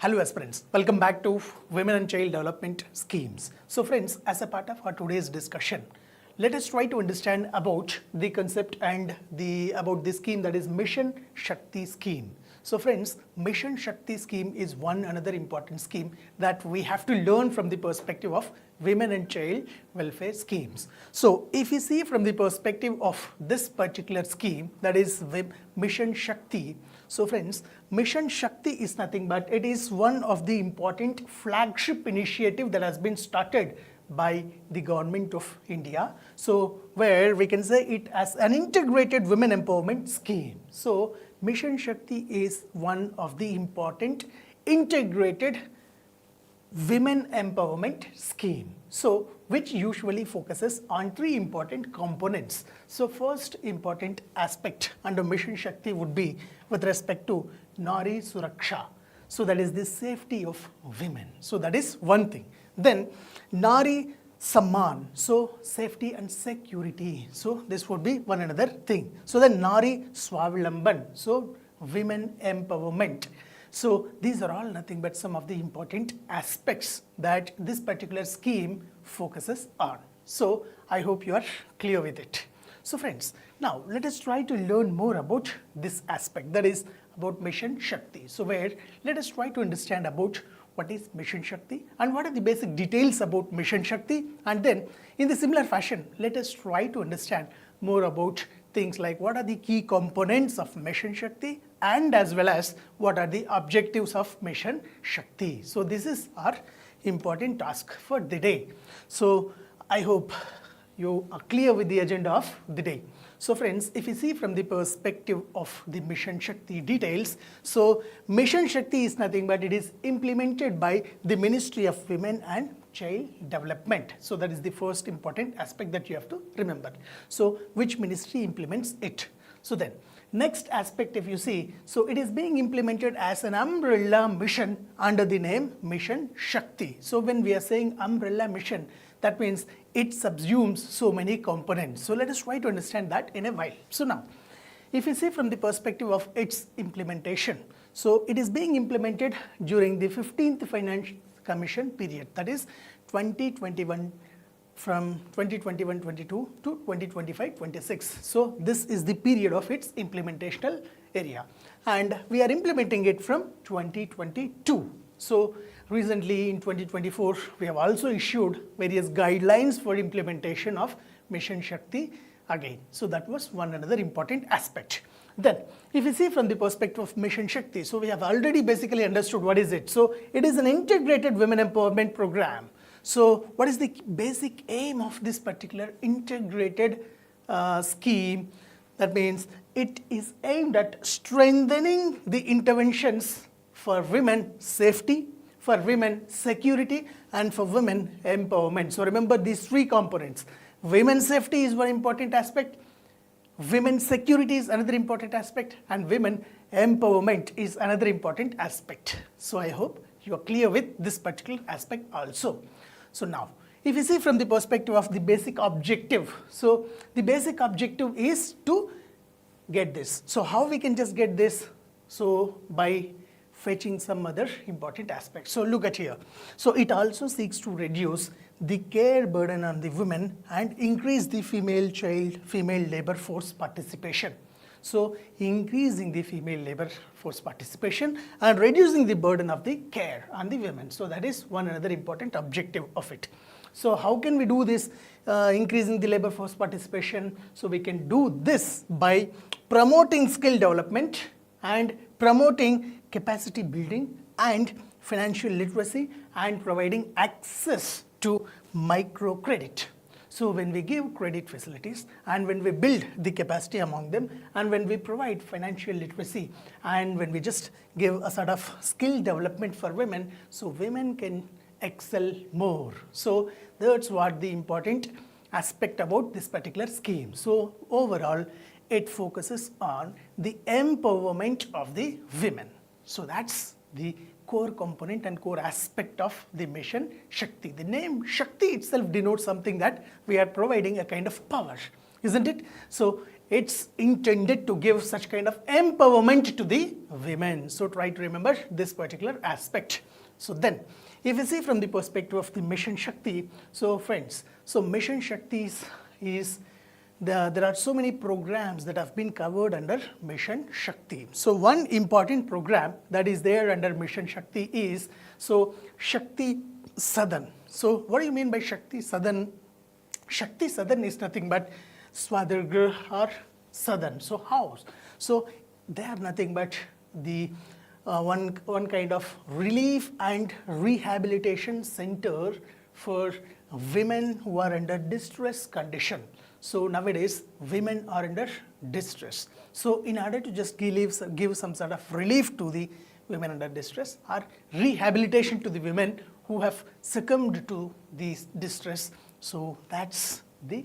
Hello aspirants, welcome back to Women and Child Development Schemes. So friends, as a part of our today's discussion, let us try to understand about the concept and about the scheme, that is Mission Shakti scheme. So friends, Mission Shakti scheme is another important scheme that we have to learn from the perspective of women and child welfare schemes. So if you see from the perspective of this particular scheme, that is Mission Shakti. So friends, Mission Shakti is nothing but it is one of the important flagship initiative that has been started by the government of India. So where we can say it as an integrated women empowerment scheme. So Mission Shakti is one of the important integrated women empowerment scheme. So which usually focuses on three important components. So first important aspect under Mission Shakti would be with respect to Nari Suraksha. So that is the safety of women. So that is one thing. Then Nari Samman, so safety and security. So this would be one another thing. So then Nari Swavilamban, so women empowerment. So these are all nothing but some of the important aspects that this particular scheme focuses on. So I hope you are clear with it. So friends, now let us try to learn more about this aspect, that is about Mission Shakti. So where let us try to understand about what is Mission Shakti and what are the basic details about Mission Shakti, and then in the similar fashion let us try to understand more about things like what are the key components of Mission Shakti and as well as what are the objectives of Mission Shakti. So this is our important task for the day. So I hope you are clear with the agenda of the day. So friends, if you see from the perspective of the Mission Shakti details, so Mission Shakti is nothing but it is implemented by the Ministry of Women and Child Development. So that is the first important aspect that you have to remember. So which ministry implements it? So then next aspect, if you see, so it is being implemented as an umbrella mission under the name Mission Shakti. So when we are saying umbrella mission, that means it subsumes so many components. So let us try to understand that in a while. So now, if you see from the perspective of its implementation, so it is being implemented during the 15th Financial Commission period, that is 2021, from 2021-22 to 2025-26. So this is the period of its implementational area, and we are implementing it from 2022. So recently in 2024, we have also issued various guidelines for implementation of Mission Shakti again. So that was one another important aspect. Then if you see from the perspective of Mission Shakti, so we have already basically understood what is it. So it is an integrated women empowerment program. So what is the basic aim of this particular integrated scheme? That means it is aimed at strengthening the interventions for women safety, for women security, and for women empowerment. So remember these three components. Women safety is one important aspect, women security is another important aspect, and women empowerment is another important aspect. So I hope you are clear with this particular aspect also. So now, if you see from the perspective of the basic objective, so the basic objective is to get this. So how we can just get this? So by fetching some other important aspects. So look at here. So it also seeks to reduce the care burden on the women and increase the female labor force participation. So increasing the female labor force participation and reducing the burden of the care on the women. So that is one another important objective of it. So how can we do this, increasing the labor force participation? So we can do this by promoting skill development and promoting capacity building and financial literacy and providing access to microcredit. So when we give credit facilities and when we build the capacity among them and when we provide financial literacy and when we just give a sort of skill development for women, so women can excel more. So that's what the important aspect about this particular scheme. So overall, it focuses on the empowerment of the women. So that's the core component and core aspect of the Mission Shakti. The name Shakti itself denotes something that we are providing a kind of power, isn't it? So it's intended to give such kind of empowerment to the women. So try to remember this particular aspect. So then, if you see from the perspective of the Mission Shakti, so friends, so Mission Shakti there are so many programs that have been covered under Mission Shakti. So one important program that is there under Mission Shakti is Shakti Sadan. So what do you mean by Shakti Sadan? Shakti Sadan is nothing but Swadargrah or Sadan. So house. So they are nothing but the one kind of relief and rehabilitation center for women who are under distress condition. So nowadays, women are under distress. So in order to just give some sort of relief to the women under distress or rehabilitation to the women who have succumbed to the distress, so that's the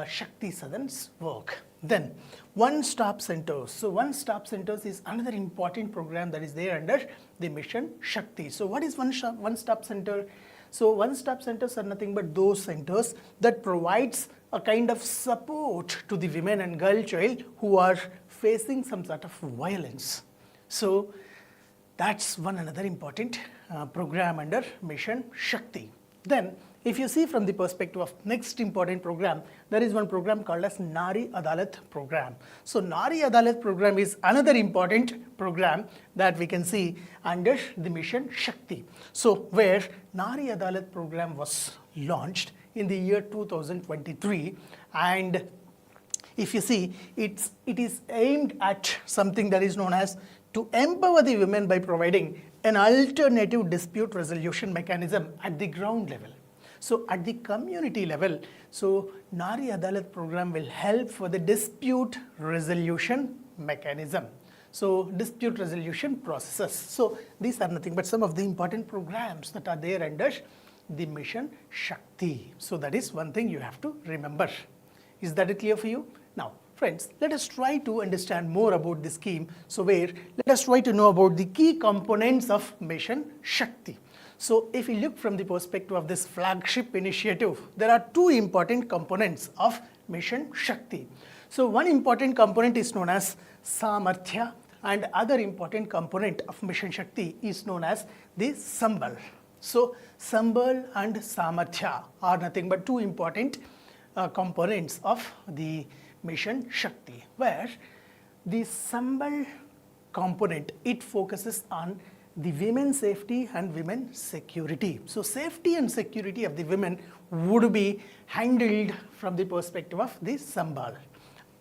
Shakti Sadan's work. Then one-stop centers. So one-stop centers is another important program that is there under the Mission Shakti. So what is one-stop center? So one-stop centers are nothing but those centers that provides a kind of support to the women and girl child who are facing some sort of violence. So that's one another important program under Mission Shakti. Then if you see from the perspective of next important program, there is one program called as Nari Adalat program. So Nari Adalat program is another important program that we can see under the Mission Shakti. So where Nari Adalat program was launched in the year 2023, and if you see, it is aimed at something that is known as to empower the women by providing an alternative dispute resolution mechanism at the ground level. So at the community level, so Nari Adalat program will help for the dispute resolution mechanism. So dispute resolution processes. So these are nothing but some of the important programs that are there under the Mission Shakti. So that is one thing you have to remember. Is that clear for you? Now, friends, let us try to understand more about the scheme. So let us try to know about the key components of Mission Shakti. So if you look from the perspective of this flagship initiative, there are two important components of Mission Shakti. So one important component is known as Samarthya, and other important component of Mission Shakti is known as the Sambal. So Sambal and Samarthya are nothing but two important components of the Mission Shakti, where the Sambal component, it focuses on the women's safety and women's security. So safety and security of the women would be handled from the perspective of the Sambal.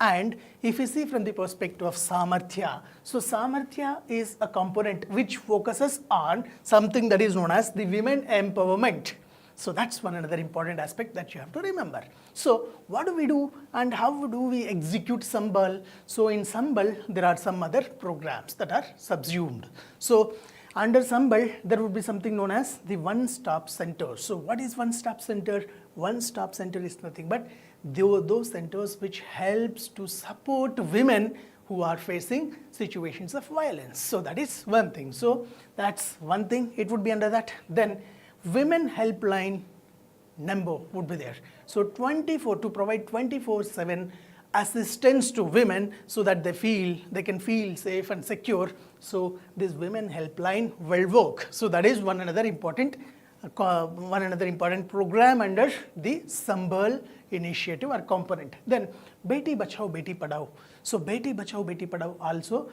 And if you see from the perspective of Samarthya, so Samarthya is a component which focuses on something that is known as the women empowerment. So that's one another important aspect that you have to remember. So what do we do and how do we execute Sambal? So in Sambal, there are some other programs that are subsumed. So under Sambal, there would be something known as the one-stop center. So what is one-stop center? One-stop center is nothing but those centers which helps to support women who are facing situations of violence. So that is one thing. So that's one thing, it would be under that. Then women helpline number would be there. So to provide 24/7 assistance to women so that they can feel safe and secure. So this women helpline will work. So that is one another important program under the Sambal initiative or component. Then Beti Bachao Beti Padhao. So Beti Bachao Beti Padhao also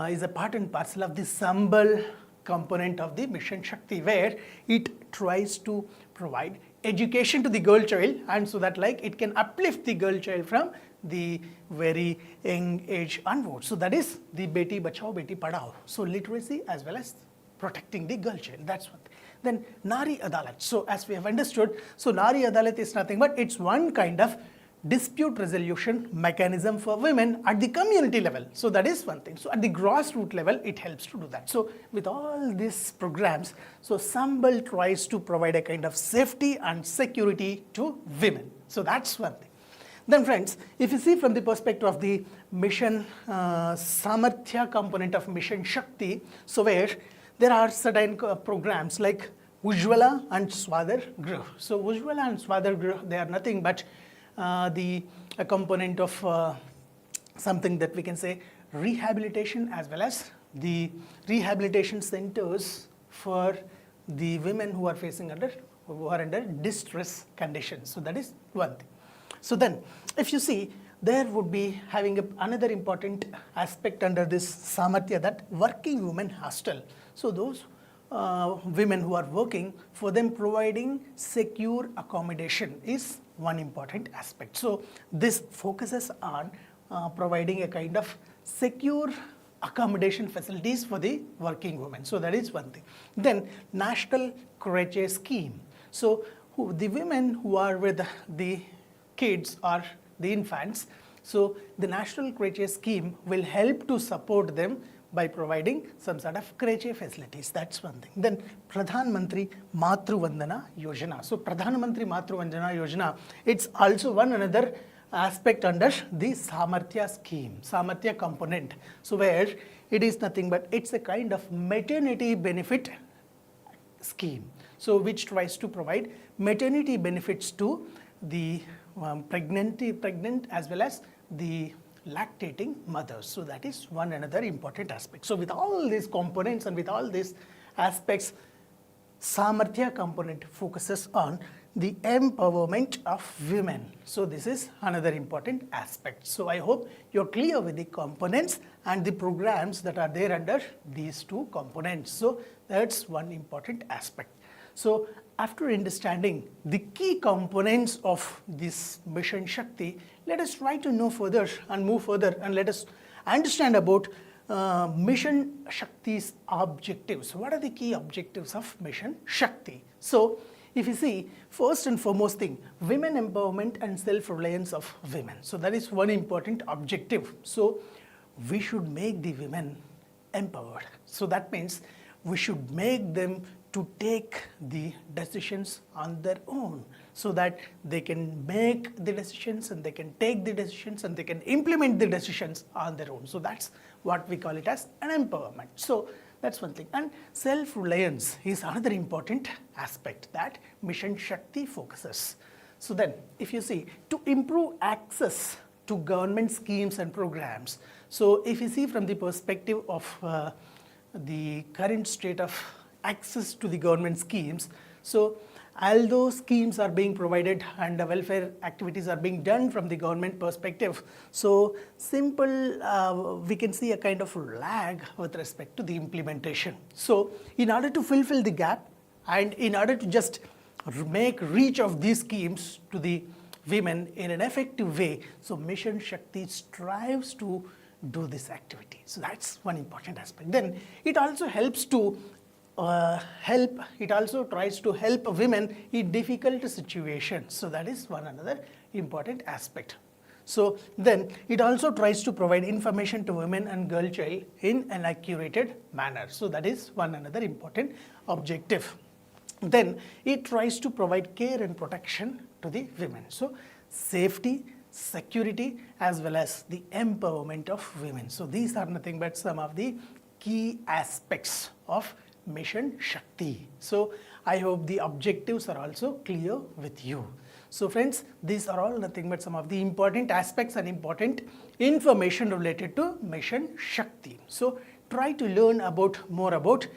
is a part and parcel of the Sambal component of the Mission Shakti, where it tries to provide education to the girl child, and so that it can uplift the girl child from the very young age onwards. So that is the Beti Bachao Beti Padhao. So literacy as well as protecting the girl child. That's one thing. Then Nari Adalat. So as we have understood, so Nari Adalat is nothing but it's one kind of dispute resolution mechanism for women at the community level. So that is one thing. So at the grassroots level, it helps to do that. So with all these programs, so Sambal tries to provide a kind of safety and security to women. So that's one thing. Then friends, if you see from the perspective of the Mission Samarthya component of Mission Shakti, so where there are certain programs like Ujjwala and Swadargrah. So Ujjwala and Swadargrah, they are nothing but the component of something that we can say rehabilitation, as well as the rehabilitation centers for the women who are under distress conditions. So that is one thing. So then, if you see, there would be having another important aspect under this Samarthya, that working women hostel. So those women who are working, for them providing secure accommodation is one important aspect. So this focuses on providing a kind of secure accommodation facilities for the working women. So that is one thing. Then national creche scheme. So the women who are with the kids or the infants, so the national creche scheme will help to support them by providing some sort of creche facilities. That's one thing. Then Pradhan Mantri Matru Vandana Yojana. So Pradhan Mantri Matru Vandana Yojana, it's also one another aspect under the Samarthya scheme, Samarthya component. So where it is nothing but it's a kind of maternity benefit scheme. So which tries to provide maternity benefits to the pregnant as well as the lactating mothers. So that is one another important aspect. So with all these components and with all these aspects, Samarthya component focuses on the empowerment of women. So this is another important aspect. So I hope you're clear with the components and the programs that are there under these two components. So that's one important aspect. So after understanding the key components of this Mission Shakti, let us try to know further and move further, and let us understand about Mission Shakti's objectives. What are the key objectives of Mission Shakti? So if you see, first and foremost thing, women empowerment and self-reliance of women. So that is one important objective. So we should make the women empowered. So that means we should make them to take the decisions on their own, so that they can make the decisions and they can take the decisions and they can implement the decisions on their own. So that's what we call it as an empowerment. So that's one thing. And self-reliance is another important aspect that Mission Shakti focuses. So then, if you see, to improve access to government schemes and programs, so if you see from the perspective of the current state of access to the government schemes, so although schemes are being provided and the welfare activities are being done from the government perspective, so we can see a kind of lag with respect to the implementation. So in order to fulfill the gap and in order to just make reach of these schemes to the women in an effective way, so Mission Shakti strives to do this activity. So that's one important aspect. Then it also helps to it also tries to help women in difficult situations. So that is one another important aspect. So then it also tries to provide information to women and girl child in an accurate manner. So that is one another important objective. Then it tries to provide care and protection to the women. So safety, security, as well as the empowerment of women. So these are nothing but some of the key aspects of Mission Shakti. So I hope the objectives are also clear with you. So friends, these are all nothing but some of the important aspects and important information related to Mission Shakti. So try to learn more about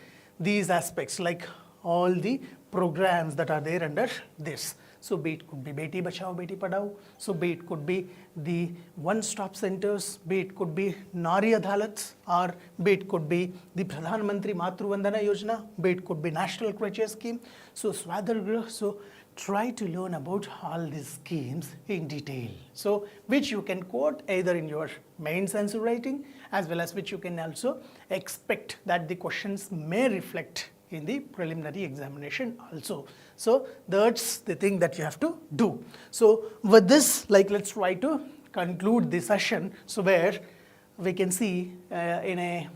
these aspects, like all the programs that are there under this. So be it could be Beti Bachao, Beti Padhao, so be it could be the one-stop centers, be it could be Nari Adalats, or be it could be the Pradhan Mantri Matru Vandana Yojana, be it could be National Creche Scheme, so Swadhargrah. So try to learn about all these schemes in detail, so which you can quote either in your mains answer writing, as well as which you can also expect that the questions may reflect in the preliminary examination also. So that's the thing that you have to do. So with this, let's try to conclude this session. So where we can see in a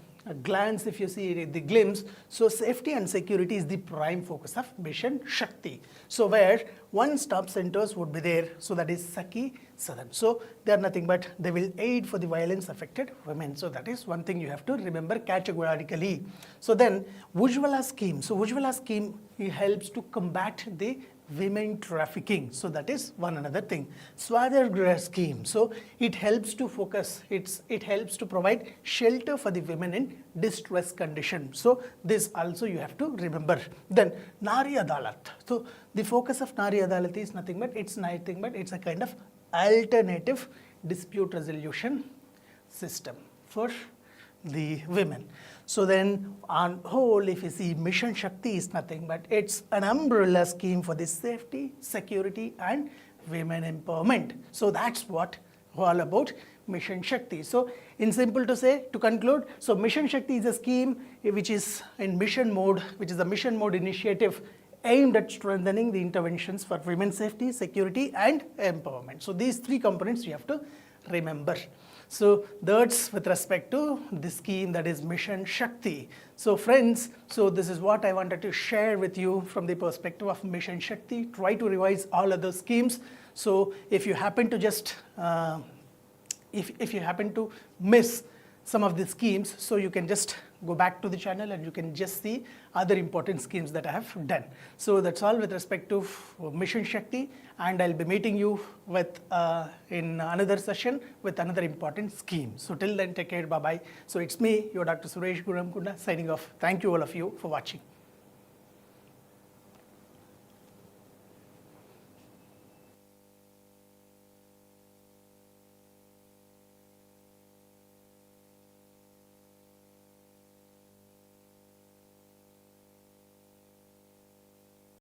glance, if you see the glimpse, so safety and security is the prime focus of Mission Shakti. So where one-stop centers would be there, so that is Sakhi Sadan. So they are nothing but they will aid for the violence affected women. So that is one thing you have to remember categorically. So then Ujjwala scheme. So Ujjwala scheme, it helps to combat the women trafficking. So that is one another thing. Swadhargraha scheme. So it helps to focus, it helps to provide shelter for the women in distress condition. So this also you have to remember. Then Nari Adalat. So the focus of Nari Adalat is nothing but it's a kind of alternative dispute resolution system for the women. So then on whole, if you see, Mission Shakti is nothing but it's an umbrella scheme for the safety, security and women empowerment. So that's what all about Mission Shakti. So in simple to say, to conclude, so Mission Shakti is a scheme which is in mission mode, which is a mission mode initiative aimed at strengthening the interventions for women's safety, security and empowerment. So these three components you have to remember. So that's with respect to the scheme that is Mission Shakti. So friends, so this is what I wanted to share with you from the perspective of Mission Shakti. Try to revise all other schemes. So if you happen to just, if you happen to miss some of the schemes, so you can just go back to the channel and you can just see other important schemes that I have done. So that's all with respect to Mission Shakti, and I'll be meeting you with in another session with another important scheme. So till then, take care, bye-bye. So it's me, your Dr. Suresh Guramkunda, signing off. Thank you all of you for watching.